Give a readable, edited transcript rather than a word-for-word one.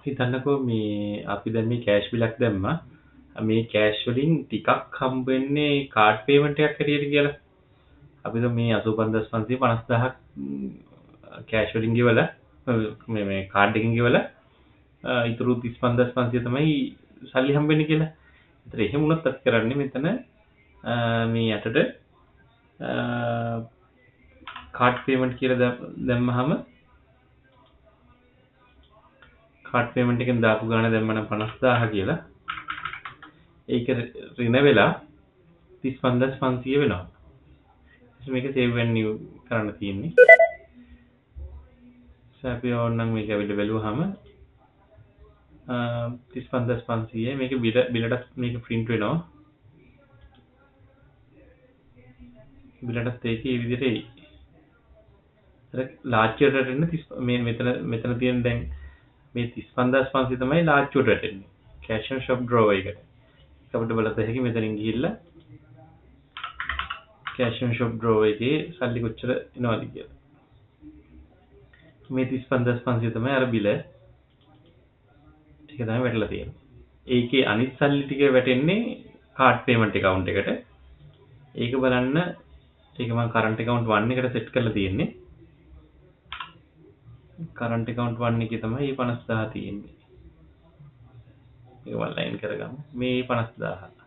හිතන්නකෝ මේ අපි දැන් මේ කෑෂ් බිලක් දැම්මා. මේ කෑෂ් වලින් ටිකක් හම්බ වෙන්නේ කාඩ් පේමන්ට් එකක් හැටියට කියලා. අපි දැන් මේ 85550ක් කෑෂ් වලින් ගෙවලා මේ කාඩ් එකකින් ගෙවලා ඉතුරු 35500 තමයි සල්ලි හම්බ වෙන්නේ කියලා. ඒතර එහෙම වුණත් අපි කරන්නේ මෙතන මේ යටට කාඩ් පේමන්ට් කියලා දැම්මහම කාඩ් පේමන්ට් එකෙන් දාපු ගාණ දැම්මනම් 50000 කියලා. ඒක රින වෙලා 35500 වෙනවා. මේක සේව් වෙන්න කරන්න තියෙන්නේ. අපි ඕනනම් මේක ඇවිල්ලා බැලුවාම 35500 මේක බිලටත් මේක print වෙනවා. බිලටත් ඒකේ මේ විදිහට එයි. ලාච්චුවට රැටෙන්න මේ මෙතන තියෙන දැන් මේ 35500 තමයි ලාච්චුවට රැටෙන්නේ. cash and shop drawer එකට. අපිට බලත හැකි මෙතනින් ගිහිල්ලා cash and shop drawer එකේ සල්ලි කොච්චර එනවද කියලා. මේ 35500 තමයි අර බිල. ටික තමයි වැටලා තියෙන්නේ. ඒකේ අනිත් සල්ලි ටික වැටෙන්නේ කාඩ් පේමන්ට් account එකට. ඒක බලන්න ඒක මම current account 1 එකට set කරලා තියෙන්නේ. current account 1 එකේ තමයි මේ 50000 තියෙන්නේ. ඒක ඔන්ලයින් කරගමු. මේ 50000